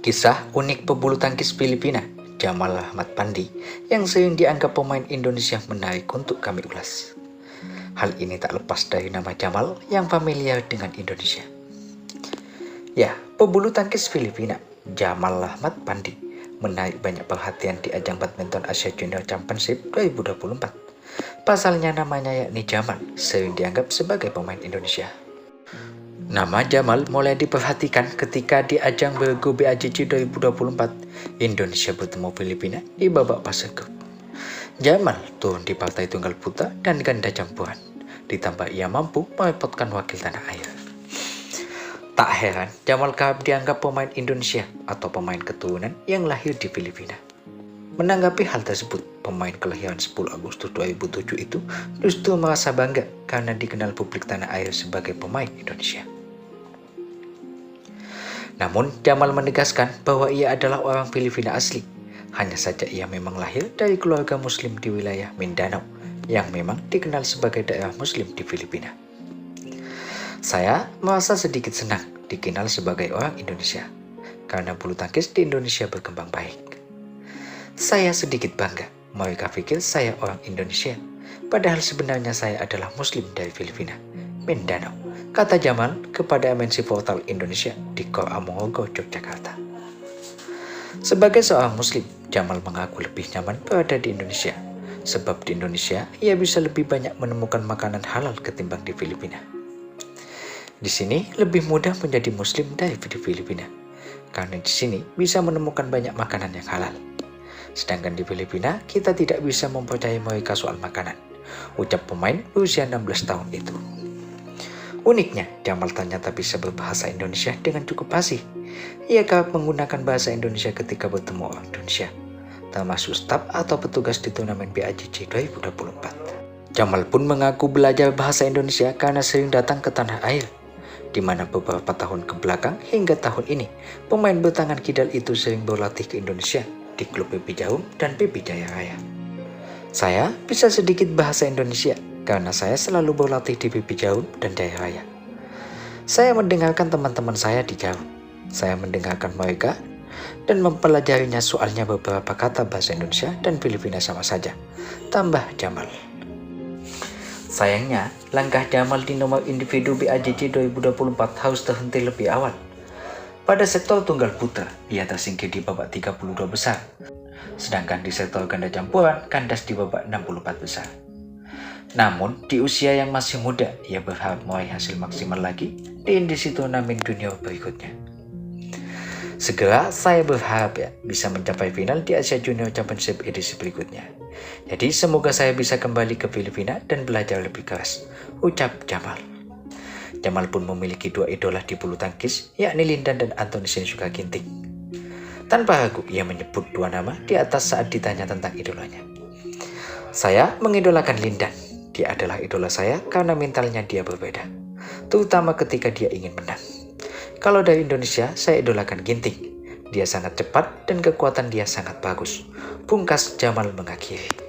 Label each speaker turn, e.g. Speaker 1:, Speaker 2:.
Speaker 1: Kisah unik pebulu tangkis Filipina, Jamal Ahmad Pandi, yang sering dianggap pemain Indonesia menarik untuk kami ulas. Hal ini tak lepas dari nama Jamal yang familiar dengan Indonesia. Ya, pebulu tangkis Filipina, Jamal Ahmad Pandi, menarik banyak perhatian di ajang badminton Asia Junior Championship 2024. Pasalnya namanya yakni Jamal, sering dianggap sebagai pemain Indonesia. Nama Jamal mulai diperhatikan ketika di ajang Bergu BACC 2024, Indonesia bertemu Filipina di babak fase grup. Jamal turun di partai tunggal putra dan ganda campuran, ditambah ia mampu merepotkan wakil tanah air. Tak heran, Jamal kerap dianggap pemain Indonesia atau pemain keturunan yang lahir di Filipina. Menanggapi hal tersebut, pemain kelahiran 10 Agustus 2007 itu justru merasa bangga karena dikenal publik tanah air sebagai pemain Indonesia. Namun, Jamal menegaskan bahwa ia adalah orang Filipina asli. Hanya saja ia memang lahir dari keluarga muslim di wilayah Mindanao, yang memang dikenal sebagai daerah muslim di Filipina. Saya merasa sedikit senang dikenal sebagai orang Indonesia, karena bulu tangkis di Indonesia berkembang baik. Saya sedikit bangga, mereka pikir saya orang Indonesia, padahal sebenarnya saya adalah muslim dari Filipina, Mindanao, kata Jamal kepada MNC Portal Indonesia di Kor Amorogo, Yogyakarta. Sebagai seorang muslim, Jamal mengaku lebih nyaman berada di Indonesia, sebab di Indonesia ia bisa lebih banyak menemukan makanan halal ketimbang di Filipina. Di sini lebih mudah menjadi muslim dari di Filipina, karena di sini bisa menemukan banyak makanan yang halal. Sedangkan di Filipina, kita tidak bisa mempercayai mereka soal makanan, ucap pemain berusia 16 tahun itu. Uniknya, Jamal ternyata bisa berbahasa Indonesia dengan cukup fasih. Ia kerap menggunakan bahasa Indonesia ketika bertemu orang Indonesia, termasuk staf atau petugas di turnamen BACC 2024. Jamal pun mengaku belajar bahasa Indonesia karena sering datang ke tanah air, di mana beberapa tahun ke belakang hingga tahun ini, pemain bertangan kidal itu sering berlatih ke Indonesia di klub PP Jarum dan PP Jaya Raya. Saya bisa sedikit bahasa Indonesia karena saya selalu berlatih di PP Jarum dan Jaya Raya. Saya mendengarkan teman-teman saya di Jarum. Saya mendengarkan mereka dan mempelajarinya, soalnya beberapa kata bahasa Indonesia dan Filipina sama saja, tambah Jamal. Sayangnya, langkah Jamal di nomor individu BACC 2024 harus terhenti lebih awal. Pada sektor tunggal putra, ia tersingkir di babak 32 besar. Sedangkan di sektor ganda campuran, kandas di babak 64 besar. Namun, di usia yang masih muda, ia berharap meraih hasil maksimal lagi di edisi turnamen junior berikutnya. Segera saya berharap bisa mencapai final di Asia Junior Championship edisi berikutnya. Jadi semoga saya bisa kembali ke Filipina dan belajar lebih keras, ucap Jamal. Jamal pun memiliki dua idola di bulu tangkis, yakni Lindan dan Anthony Sinsuka Ginting. Tanpa ragu, ia menyebut dua nama di atas saat ditanya tentang idolanya. Saya mengidolakan Lindan. Dia adalah idola saya karena mentalnya dia berbeda, terutama ketika dia ingin menang. Kalau dari Indonesia, saya idolakan Ginting. Dia sangat cepat dan kekuatan dia sangat bagus, pungkas Jamal mengakhiri.